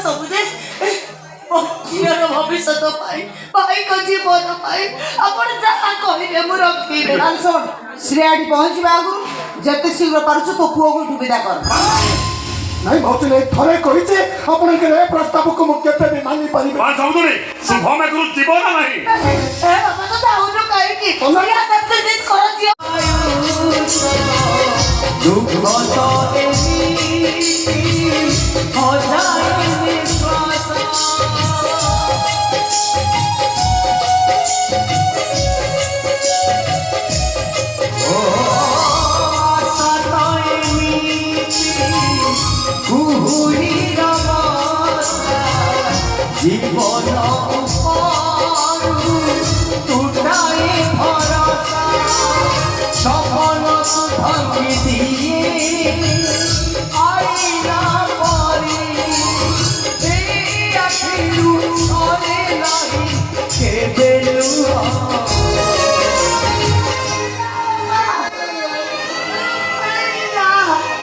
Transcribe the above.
ସବୁదే ଝିଅର ଭବିଷ୍ୟତ ପାଇଁ ଭାଇଙ୍କ ଜୀବନ ପାଇଁ ଆପଣ ଯାହା କହିଲେ ମୁଁ ରଖିବି। ଶୁଣ ଶ୍ରେୟାଟି ପହଞ୍ଚିବା ଆଗରୁ ଯେତେ ଶୀଘ୍ର ପାରୁଛୁ ତୋ ପୁଅକୁ ସୁବିଧା କର। नहीं भाई थरे कही आपण प्रस्ताव को मुझे मानि पारे शुभ में गुरु जीव ना नहीं জীবন তুটাই ভরসা সফল ভাঙি দিয়ে আইনা পরে আখিরু সরে নাই কেবেলু